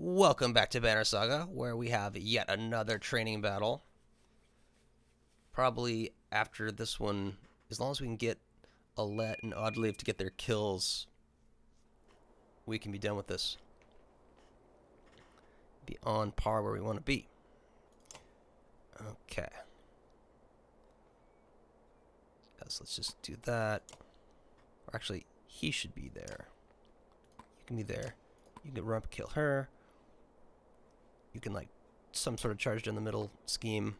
Welcome back to Banner Saga, where we have yet another training battle. Probably after this one, as long as we can get Alette and Oddleif to get their kills, we can be done with this. Be on par where we want to be. Okay. So let's just do that. Or actually, he should be there. You can be there. You can run up and kill her. You can, like, some sort of charge down the middle scheme.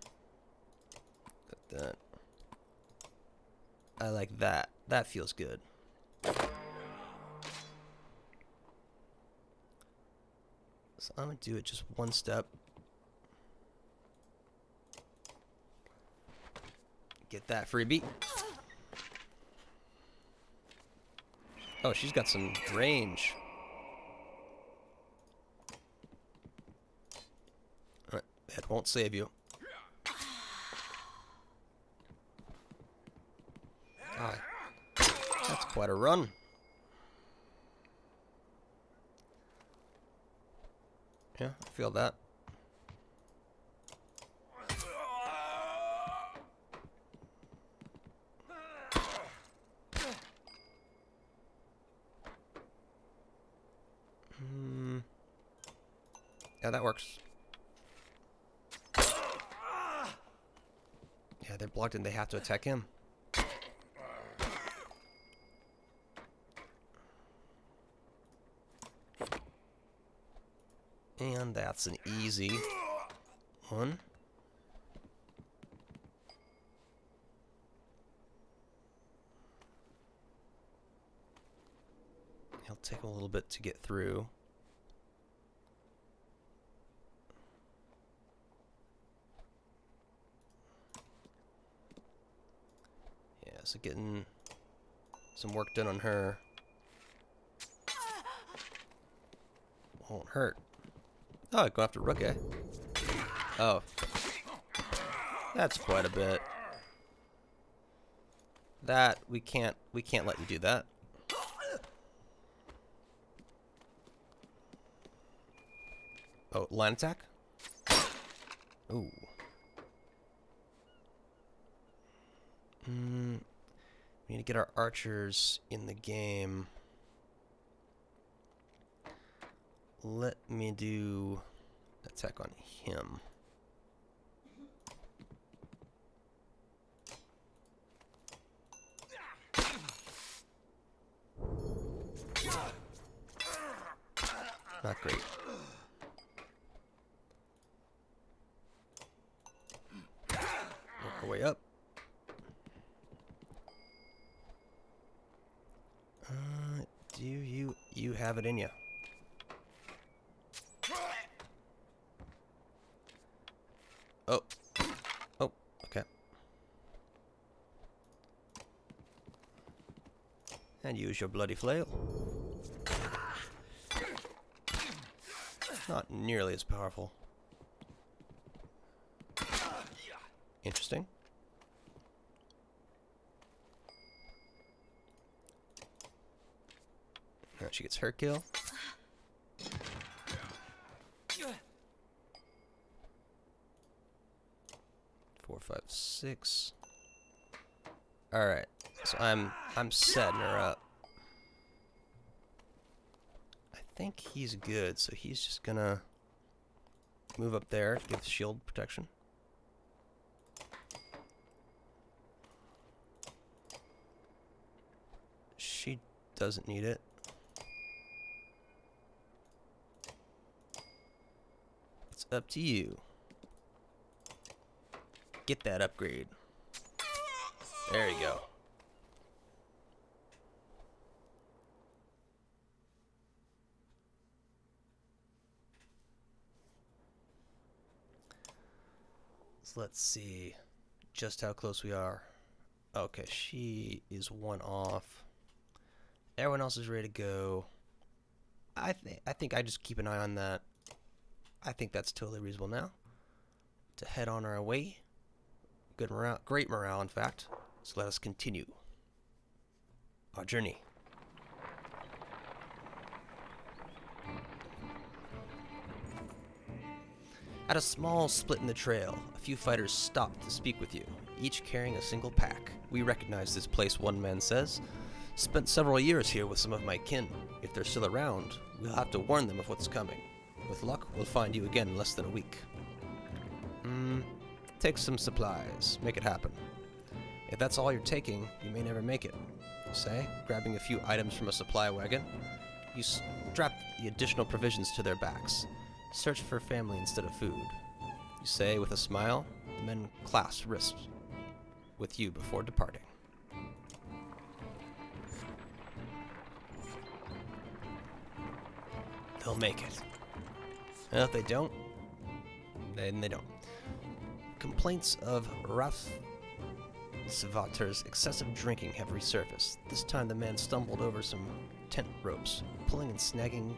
Like that. I like that. That feels good. So I'm going to do it just one step. Get that freebie. Oh, she's got some range. That won't save you. God, that's quite a run. Yeah, I feel that. Yeah, that works. Yeah, they're blocked and they have to attack him. And that's an easy one. He'll take a little bit to get through. Yeah, so getting some work done on her won't hurt. Oh, go after Rook, eh? Oh. That's quite a bit. That we can't let you do that. Oh, line attack? Ooh. We need to get our archers in the game. Let me do attack on him. Not great. Work our way up. Do you have it in you? Oh. Oh, okay. And use your bloody flail. Not nearly as powerful. Interesting. Now she gets her kill. 4, 5, 6. All right, so I'm setting her up. I think he's good, so he's just gonna move up there to give shield protection. She doesn't need it. It's up to you. Get that upgrade. There you go. So let's see just how close we are. Okay, she is one off. Everyone else is ready to go. I think I just keep an eye on that. I think that's totally reasonable now. To head on our way. Good morale, great morale, in fact. So let us continue our journey. At a small split in the trail, a few fighters stopped to speak with you, each carrying a single pack. We recognize this place, one man says. Spent several years here with some of my kin. If they're still around, we'll have to warn them of what's coming. With luck, we'll find you again in less than a week. Take some supplies. Make it happen. If that's all you're taking, you may never make it. Say, grabbing a few items from a supply wagon. You strap the additional provisions to their backs. Search for family instead of food. You say with a smile. The men clasp wrists with you before departing. They'll make it. Well, if they don't, then they don't. Complaints of Frostvellr's excessive drinking have resurfaced. This time the man stumbled over some tent ropes, pulling and snagging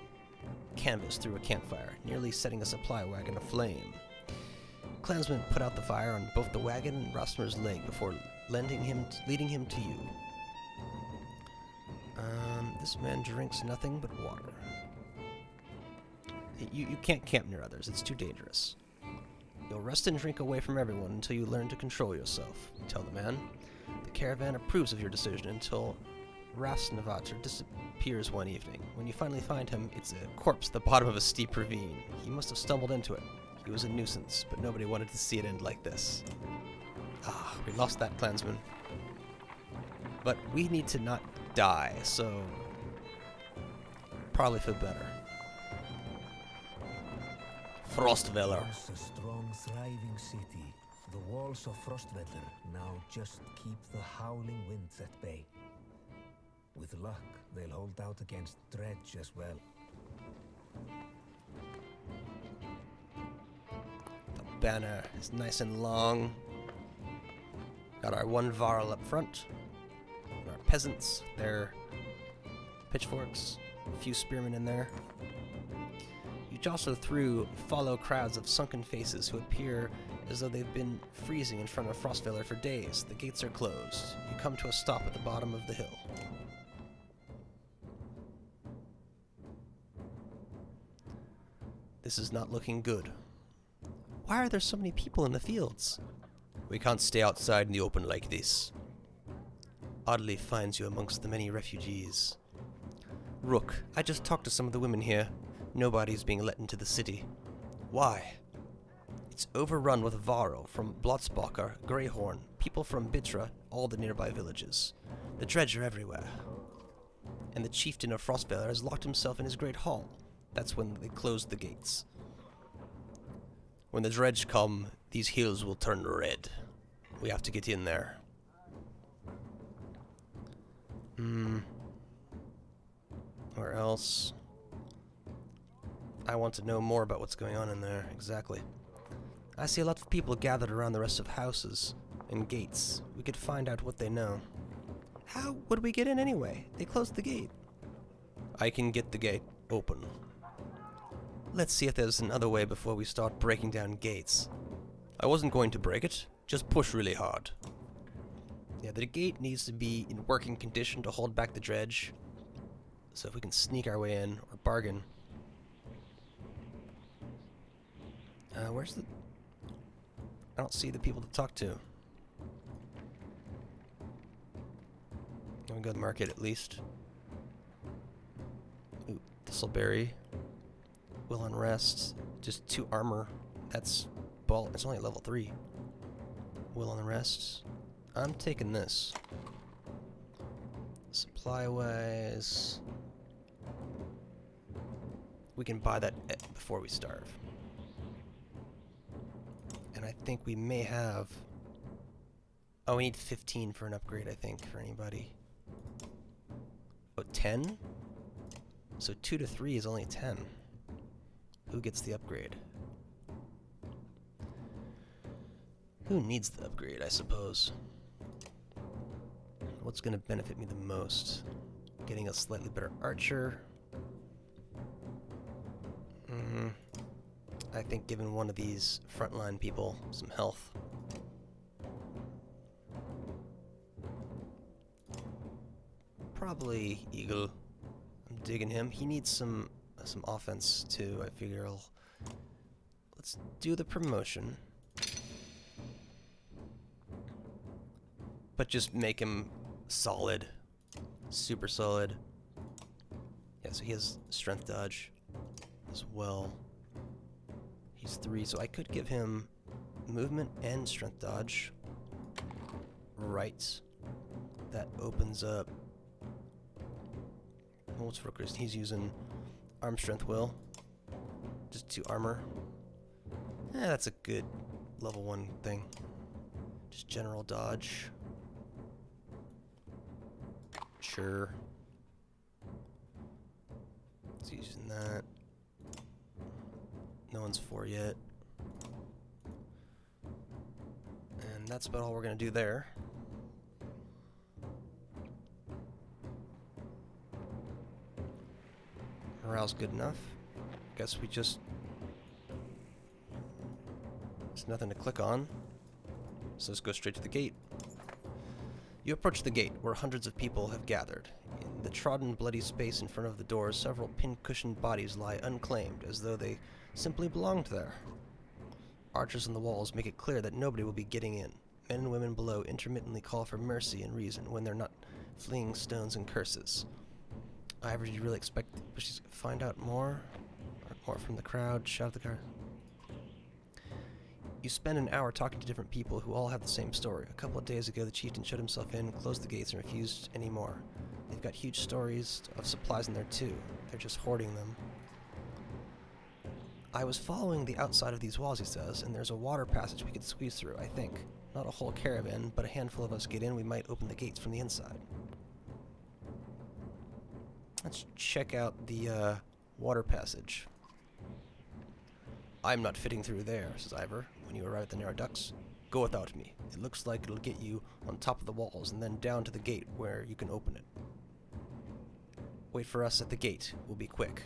canvas through a campfire, nearly setting a supply wagon aflame. Clansmen put out the fire on both the wagon and Rosmer's leg before leading him to you. This man drinks nothing but water. You can't camp near others, it's too dangerous. You'll rest and drink away from everyone until you learn to control yourself, you tell the man. The caravan approves of your decision until Frostvellr disappears one evening. When you finally find him, it's a corpse at the bottom of a steep ravine. He must have stumbled into it. He was a nuisance, but nobody wanted to see it end like this. We lost that clansman. But we need to not die, so probably feel better. Frostvellr. Once a strong, thriving city, the walls of Frostvellr now just keep the howling winds at bay. With luck, they'll hold out against dredge as well. The banner is nice and long. Got our one varl up front. And our peasants, their pitchforks, a few spearmen in there. You jostle through follow crowds of sunken faces who appear as though they've been freezing in front of Frostvellr for days. The gates are closed. You come to a stop at the bottom of the hill. This is not looking good. Why are there so many people in the fields? We can't stay outside in the open like this. Oddly finds you amongst the many refugees. Rook, I just talked to some of the women here. Nobody's being let into the city. Why? It's overrun with Varl from Blotsbacher, Greyhorn, people from Bitra, all the nearby villages. The dredge are everywhere. And the chieftain of Frostvellr has locked himself in his great hall. That's when they closed the gates. When the dredge come, these hills will turn red. We have to get in there. Where else? I want to know more about what's going on in there, exactly. I see a lot of people gathered around the rest of houses and gates. We could find out what they know. How would we get in anyway? They closed the gate. I can get the gate open. Let's see if there's another way before we start breaking down gates. I wasn't going to break it, just push really hard. Yeah, the gate needs to be in working condition to hold back the dredge. So if we can sneak our way in, or bargain. Where's the... I don't see the people to talk to. Let me go to the market at least. Ooh, Thistleberry. Will Unrest. Just 2 armor. That's... Ball. It's only at level 3. Will Unrest. I'm taking this. Supply-wise... We can buy that before we starve. And I think we may have... Oh, we need 15 for an upgrade, I think, for anybody. Oh, 10? So 2 to 3 is only 10. Who gets the upgrade? Who needs the upgrade, I suppose? What's going to benefit me the most? Getting a slightly better archer. I think giving one of these frontline people some health. Probably Eagle. I'm digging him. He needs some offense too. I figure let's let's do the promotion. But just make him solid. Super solid. Yeah, so he has strength dodge as well. He's 3, so I could give him movement and strength dodge. Right. That opens up... What's Rooker's? He's using arm strength will. Just 2 armor. That's a good level 1 thing. Just general dodge. Sure. He's using that. No one's 4 yet. And that's about all we're going to do there. Morale's good enough. Guess we just... There's nothing to click on. So let's go straight to the gate. You approach the gate, where hundreds of people have gathered. In the trodden, bloody space in front of the doors, several pin-cushioned bodies lie unclaimed, as though they simply belonged there. Archers on the walls make it clear that nobody will be getting in. Men and women below intermittently call for mercy and reason when they're not flinging stones and curses. Ivor, did you really expect to find out more? Or more from the crowd? Shout at the crowd. You spend an hour talking to different people who all have the same story. A couple of days ago, the chieftain shut himself in, closed the gates, and refused any more. They've got huge stories of supplies in there too. They're just hoarding them. I was following the outside of these walls, he says, and there's a water passage we could squeeze through, I think. Not a whole caravan, but a handful of us get in, we might open the gates from the inside. Let's check out the water passage. I'm not fitting through there, says Ivor. When you arrive at the narrow ducts, go without me. It looks like it'll get you on top of the walls and then down to the gate where you can open it. Wait for us at the gate. We'll be quick.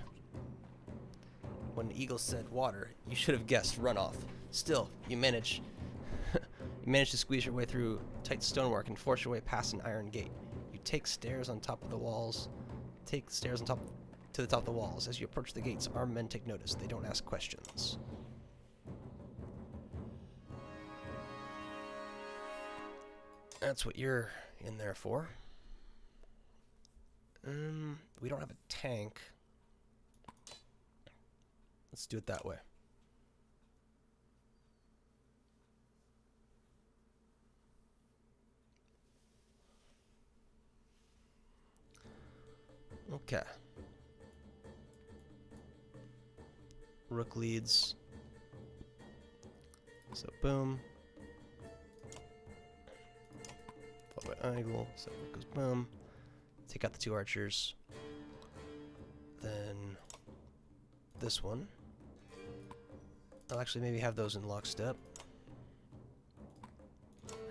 When the eagle said water, you should have guessed runoff. Still, you manage to squeeze your way through tight stonework and force your way past an iron gate. You take stairs on top of the walls. To the top of the walls. As you approach the gates, armed men take notice. They don't ask questions. That's what you're in there for. We don't have a tank. Let's do it that way. Okay. Rook leads. So boom. Followed by eagle. So rook goes boom. Take out the 2 archers. Then this one. I'll actually maybe have those in lockstep.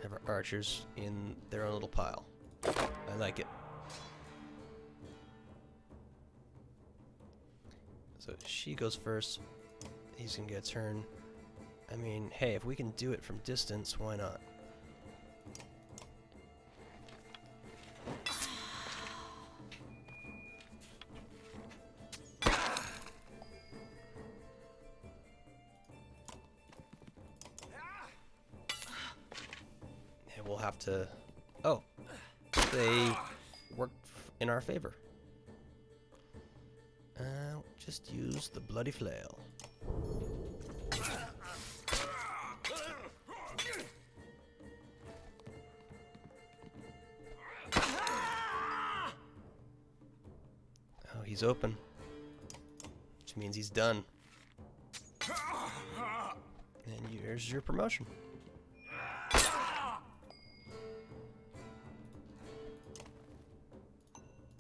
Have our archers in their own little pile. I like it. So she goes first. He's gonna get a turn. I mean, hey, if we can do it from distance, why not? And we'll have to... Oh, they worked in our favor. Just use the bloody flail. Oh, he's open. Which means he's done. And here's your promotion.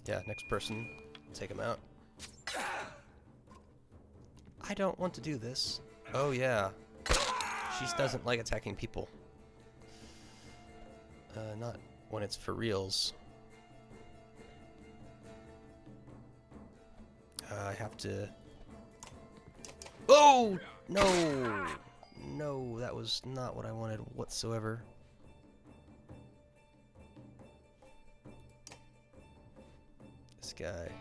Yeah, next person, take him out. I don't want to do this. Oh yeah. She doesn't like attacking people. Not when it's for reals. I have to... Oh! No! No, that was not what I wanted whatsoever. This guy.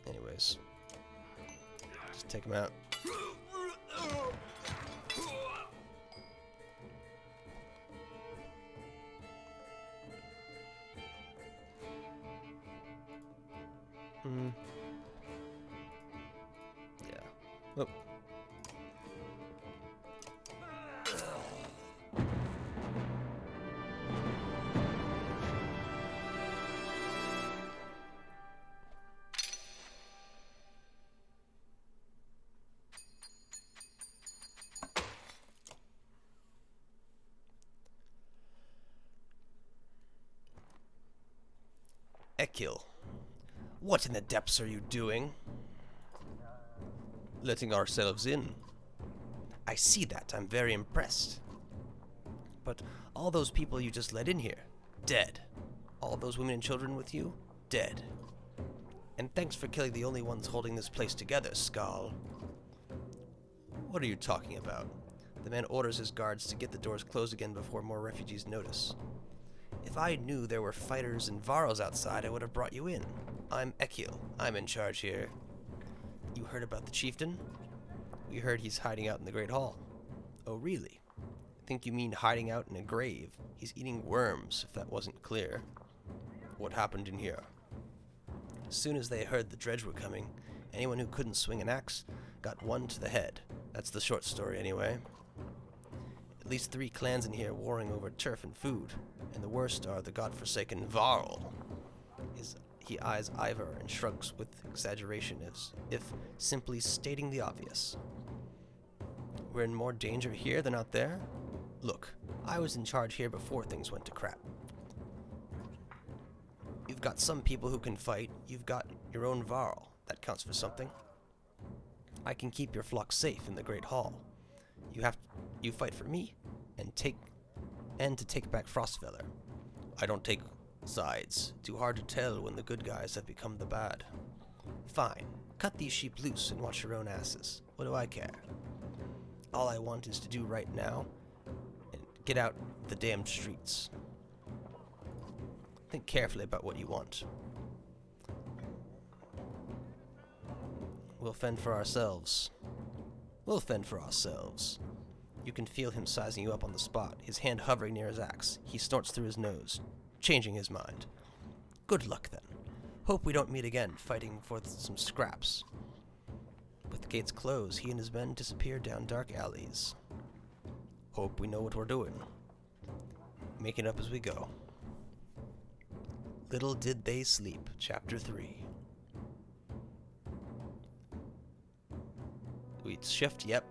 Anyways. Just take him out. Oh. Ekil, what in the depths are you doing? Letting ourselves in. I see that. I'm very impressed. But all those people you just let in here, dead. All those women and children with you, dead. And thanks for killing the only ones holding this place together, Skal. What are you talking about? The man orders his guards to get the doors closed again before more refugees notice. If I knew there were fighters and Varls outside, I would have brought you in. I'm Ekil. I'm in charge here. You heard about the chieftain? We heard he's hiding out in the Great Hall. Oh, really? I think you mean hiding out in a grave. He's eating worms, if that wasn't clear. What happened in here? As soon as they heard the dredge were coming, anyone who couldn't swing an axe got one to the head. That's the short story, anyway. At least 3 clans in here warring over turf and food, and the worst are the godforsaken Varl. He eyes Ivar and shrugs with exaggeration as if simply stating the obvious. We're in more danger here than out there? Look, I was in charge here before things went to crap. You've got some people who can fight, you've got your own Varl. That counts for something. I can keep your flock safe in the Great Hall. You fight for me, and to take back Frostvellr. I don't take sides. Too hard to tell when the good guys have become the bad. Fine. Cut these sheep loose and watch your own asses. What do I care? All I want is to do right now and get out the damned streets. Think carefully about what you want. We'll fend for ourselves. We'll fend for ourselves. You can feel him sizing you up on the spot, his hand hovering near his axe. He snorts through his nose, changing his mind. Good luck, then. Hope we don't meet again, fighting for some scraps. With the gates closed, he and his men disappear down dark alleys. Hope we know what we're doing. Make it up as we go. Little did they sleep, Chapter 3. We shift, yep.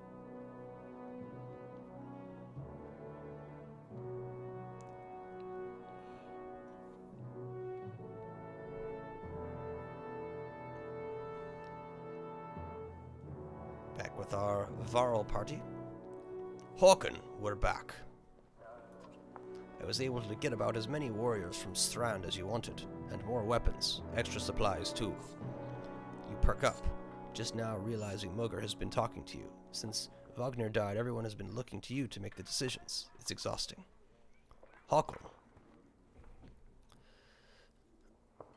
Back with our Varl party. Håkon, we're back. I was able to get about as many warriors from Strand as you wanted, and more weapons, extra supplies too. You perk up, just now realizing Mugger has been talking to you. Since Wagner died, everyone has been looking to you to make the decisions. It's exhausting. Håkon.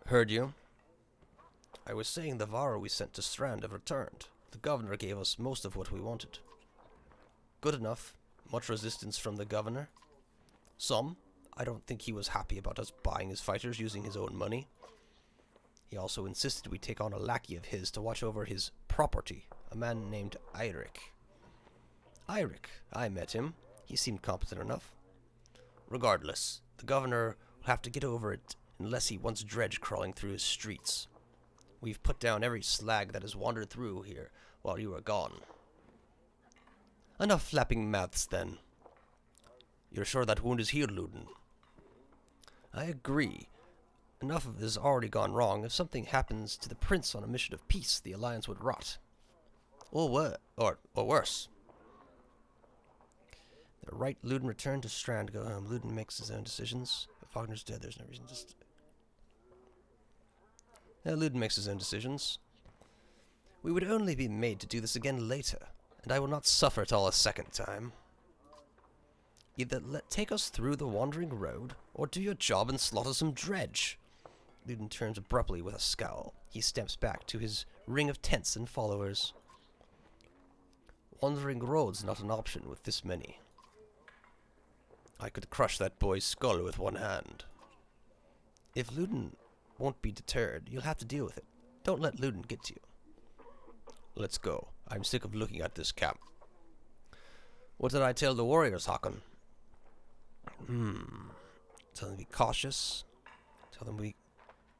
Heard you. I was saying the Varl we sent to Strand have returned. The governor gave us most of what we wanted. Good enough. Much resistance from the governor? Some. I don't think he was happy about us buying his fighters using his own money. He also insisted we take on a lackey of his to watch over his property, a man named Eirik. Eirik, I met him. He seemed competent enough. Regardless, the governor will have to get over it unless he wants dredge crawling through his streets. We've put down every slag that has wandered through here while you were gone. Enough flapping mouths, then. You're sure that wound is healed, Ludin? I agree. Enough of it has already gone wrong. If something happens to the prince on a mission of peace, the alliance would rot. Or worse. The right Ludin returned to Strand to go home. Ludin makes his own decisions. If Wagner's dead, there's no reason to Ludin makes his own decisions. We would only be made to do this again later, and I will not suffer it all a second time. Either take us through the wandering road, or do your job and slaughter some dredge. Ludin turns abruptly with a scowl. He steps back to his ring of tents and followers. Wandering road's not an option with this many. I could crush that boy's skull with one hand. If Ludin won't be deterred, you'll have to deal with it. Don't let Ludin get to you. Let's go. I'm sick of looking at this camp. What did I tell the warriors, Hakon? Tell them to be cautious. Tell them we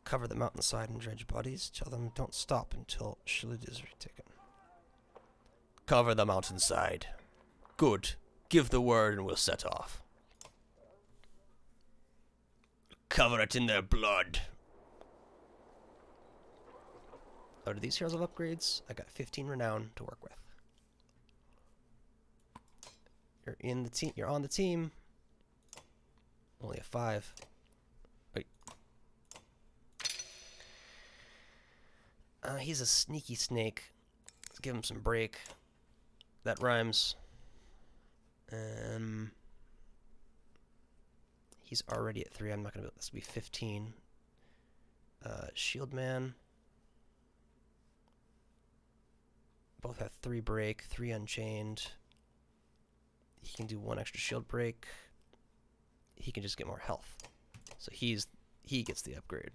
cover the mountainside and dredge bodies. Tell them don't stop until Shillid is retaken. Cover the mountainside. Good. Give the word and we'll set off. Cover it in their blood. Oh, do these heroes have upgrades? I got 15 renown to work with. You're in the team. You're on the team. Only a 5. Wait. He's a sneaky snake. Let's give him some break. That rhymes. He's already at 3. I'm not gonna. This will be 15. Shield man. Both have 3 break, 3 unchained. He can do 1 extra shield break. He can just get more health. So he gets the upgrade.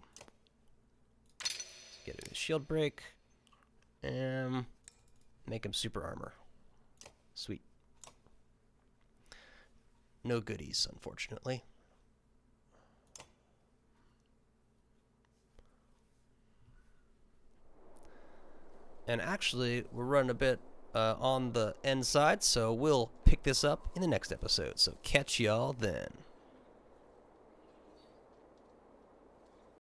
Get a shield break. And make him super armor. Sweet. No goodies, unfortunately. And actually, we're running a bit on the end side, so we'll pick this up in the next episode. So catch y'all then.